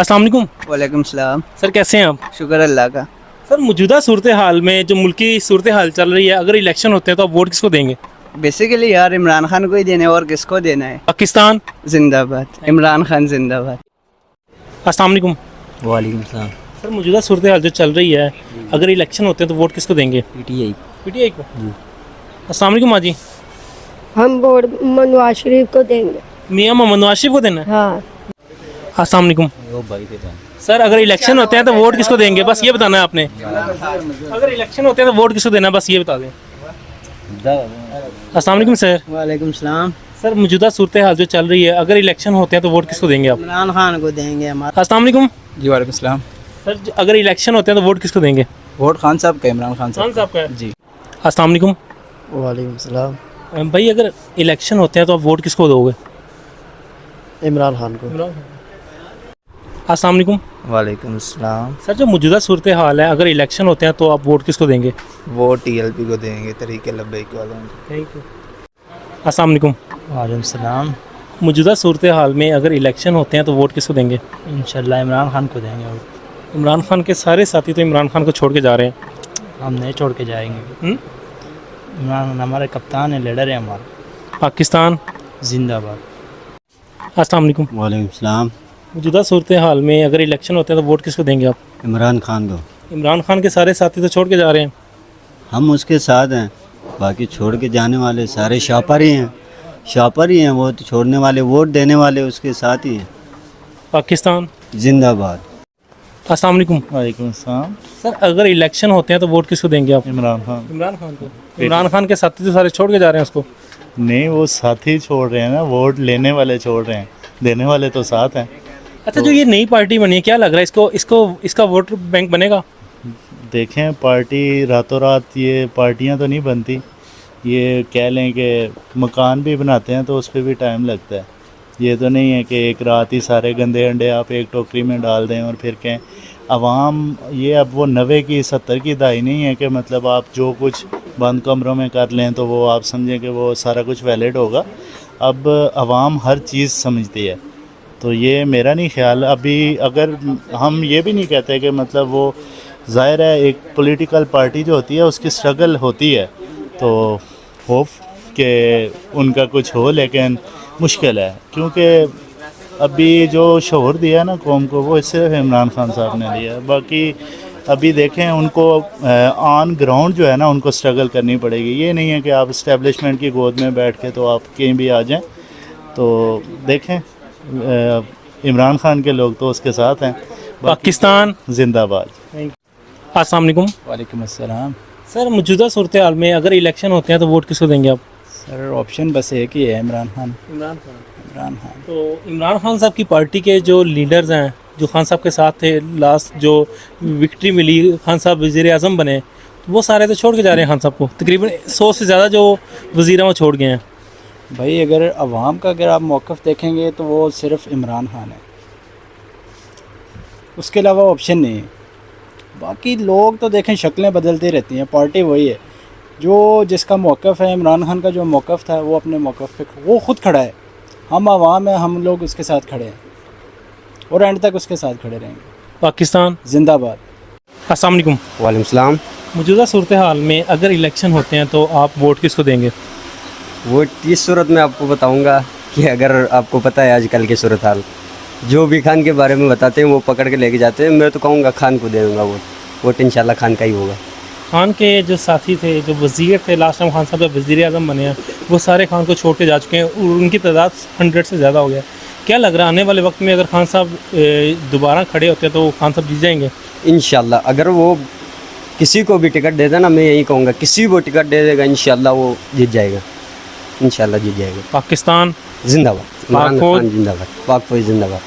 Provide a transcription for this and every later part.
अस्सलाम वालेकुम। वालेकुम सलाम। सर कैसे हैं आप? शुक्र अल्लाह का। सर मौजूदा सूरत हाल में जो मुल्क की सूरत हाल चल रही है, अगर इलेक्शन होते हैं तो आप वोट किसको देंगे? बेसिकली यार इमरान खान को ही देना है और किसको देना है। पाकिस्तान। जिंदाबाद इमरान खान जिंदाबाद। अस्सलाम वालेकुम। वालेकुम सलाम। सर मौजूदा सूरत हाल जो चल रही है, अगर इलेक्शन होते हैं तो वोट किसको देंगे? पीटीआई। पीटीआई को। अस्सलाम वालेकुम माजी। हम वोट नवाज शरीफ को देंगे। मियाँ मोहम्मद नवाज शरीफ को देना है। हाँ। अस्सलाम वालेकुम। सर अगर इलेक्शन होते हैं तो वोट किसको देंगे, बस ये बताना है आपने। अगर इलेक्शन होते हैं तो वोट किसको देना है, बस ये बता दें। अस्सलाम वालेकुम सर। वालेकुम सलाम। सर मौजूदा सूरत हाल जो चल रही है, अगर इलेक्शन होते हैं तो वोट किसको देंगे आप? इमरान खान को देंगे हमारा। अस्सलाम वालेकुम। जी वालेकुम सलाम। सर अगर इलेक्शन होते हैं तो वोट किसको देंगे? वोट खान साहब का, इमरान खान खान साहब का है। जी। अस्सलाम वालेकुम। वालेकुम सलाम। भाई अगर इलेक्शन होते हैं तो आप वोट किसको दोगे? इमरान खान को। अस्सलाम वालेकुम। वालेकुम सलाम। सर जो मौजूदा सूरत हाल है, अगर इलेक्शन होते हैं तो आप वोट किसको देंगे? वो टीएलपी को देंगे, तरीके लब्बैक वालों को। Thank you. अस्सलाम वालेकुम। वालेकुम सलाम। मौजूदा सूरत हाल में अगर इलेक्शन होते हैं तो वोट किसको देंगे? इंशाल्लाह इमरान खान को देंगे। इमरान खान के सारे साथी तो इमरान खान को छोड़ के जा रहे हैं। हम नहीं छोड़ के जाएंगे। इमरान हमारे कप्तान है, लीडर है हमारा। पाकिस्तान जिंदाबाद। अस्सलाम वालेकुम। वालेकुम सलाम। मौजूदा सूरत हाल में अगर इलेक्शन होते हैं तो वोट किसको देंगे आप? इमरान खान को। इमरान खान के सारे साथी तो छोड़ के जा रहे हैं। हम उसके साथ हैं, बाकी छोड़ के जाने वाले सारे शॉपर ही हैं। शॉपर ही हैं वो, तो छोड़ने वाले, वोट देने वाले उसके साथ ही हैं। पाकिस्तान जिंदाबाद। अस्सलाम वालेकुम। वालेकुम सलाम। सर अगर इलेक्शन होते हैं तो वोट किसको देंगे आप? इमरान खान। इमरान खान को। इमरान खान के साथी तो सारे छोड़ के जा रहे हैं उसको। नहीं, वो साथी छोड़ रहे हैं ना, वोट लेने वाले छोड़ रहे हैं, देने वाले तो साथ हैं। अच्छा जो ये नई पार्टी बनी है, क्या लग रहा है इसको इसको इसका वोट बैंक बनेगा? देखें, पार्टी रातों रात ये पार्टियां तो नहीं बनती। ये कह लें कि मकान भी बनाते हैं तो उस पर भी टाइम लगता है। ये तो नहीं है कि एक रात ही सारे गंदे अंडे आप एक टोकरी में डाल दें और फिर कहें अवाम। ये अब वो 90 की 70 की दहाई नहीं है कि मतलब आप जो कुछ बंद कमरों में कर लें तो वो आप समझें कि वो सारा कुछ वैलिड होगा। अब अवाम हर चीज़ समझती है, तो ये मेरा नहीं ख्याल। अभी अगर हम ये भी नहीं कहते कि मतलब वो, ज़ाहिर है एक पॉलिटिकल पार्टी जो होती है उसकी स्ट्रगल होती है, तो होप के उनका कुछ हो, लेकिन मुश्किल है क्योंकि अभी जो शोर दिया ना कौम को, वो सिर्फ इमरान खान साहब ने दिया। बाकी अभी देखें उनको ऑन ग्राउंड जो है ना उनको स्ट्रगल करनी पड़ेगी। ये नहीं है कि आप इस्टेब्लिशमेंट की गोद में बैठ के तो आप कहीं भी आ जाएं। तो देखें इमरान खान के लोग तो उसके साथ हैं। पाकिस्तान जिंदाबाद। अस्सलाम वालेकुम। वालेकुम अस्सलाम। सर मौजूदा सूरत हाल में अगर इलेक्शन होते हैं तो वोट किसको देंगे आप? सर ऑप्शन बस एक ही है, इमरान खान। इमरान खान। इमरान खान। तो इमरान खान साहब की पार्टी के जो लीडर्स हैं, जो खान साहब के साथ थे, लास्ट जो विक्ट्री मिली, खान साहब वज़ीर आज़म बने, तो वो सारे तो छोड़ के जा रहे हैं खान साहब को। तकरीबन 100 से ज़्यादा जो वज़ीर हैं वो छोड़ गए हैं। भाई अगर अवाम का अगर आप मौक़िफ़ देखेंगे तो वो सिर्फ इमरान खान है, उसके अलावा ऑप्शन नहीं है। बाकी लोग तो देखें शक्लें बदलती रहती हैं, पार्टी वही है। जो जिसका मौक़िफ़ है, इमरान खान का जो मौक़िफ़ था वो अपने मौक़िफ़ पे वो ख़ुद खड़ा है। हम आवाम हैं, हम लोग उसके साथ खड़े हैं और एंड तक उसके साथ खड़े रहेंगे। पाकिस्तान जिंदाबाद। अस्सलाम वालेकुम। वालेकुम सलाम। मौजूदा सूरत हाल में अगर इलेक्शन होते हैं तो आप वोट किसको देंगे? वो इस सूरत में आपको बताऊंगा कि अगर आपको पता है आजकल की सूरत हाल, जो भी खान के बारे में बताते हैं वो पकड़ के लेके जाते हैं। मैं तो कहूँगा खान को दे दूँगा वोट इंशाल्लाह खान का ही होगा। खान के जो साथी थे, जो वज़ीर थे, लास्ट टाइम खान साहब जब वज़ीर आज़म बने हैं, वो सारे खान को छोड़ के जा चुके हैं और उनकी तादाद 100 से ज़्यादा हो गया। क्या लग रहा है आने वाले वक्त में अगर खान साहब दोबारा खड़े होते हैं तो खान साहब जीत जाएंगे? इंशाल्लाह अगर वो किसी को भी टिकट दे देना, मैं यही कहूँगा किसी को टिकट दे देगा इंशाल्लाह वो जीत जाएगा, इंशाल्लाह जीत जाएगा। पाकिस्तान जिंदाबाद। इमरान फौज खान जिंदाबाद। पाक फौज जिंदाबाद।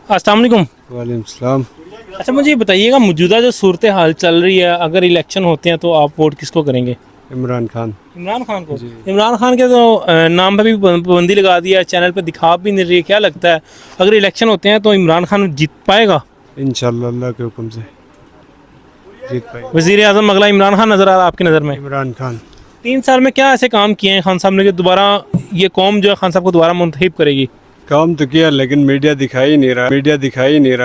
अस्सलाम वालेकुम। वालेकुम सलाम। अच्छा मुझे ये बताइएगा, मौजूदा जो सूरत हाल चल रही है, अगर इलेक्शन होते हैं तो आप वोट किसको करेंगे? इमरान खान। इमरान खान को। इमरान खान के तो नाम पे भी पाबंदी लगा दिया है, चैनल पे दिखा भी नहीं रही है। क्या लगता है अगर इलेक्शन होते हैं तो इमरान खान जीत पाएगा? इंशाल्लाह अल्लाह के हुक्म से जीत पाएंगे। वज़ीर आज़म अगला इमरान खान नज़र आ रहा है आपकी नज़र में? इमरान खान। 3 साल में क्या ऐसे काम किए हैं खान साहब ने कि दोबारा ये कौम जो है खान साहब को दोबारा मुंतखब करेगी? काम तो किया लेकिन मीडिया दिखाई नहीं रहा, मीडिया दिखाई नहीं रहा।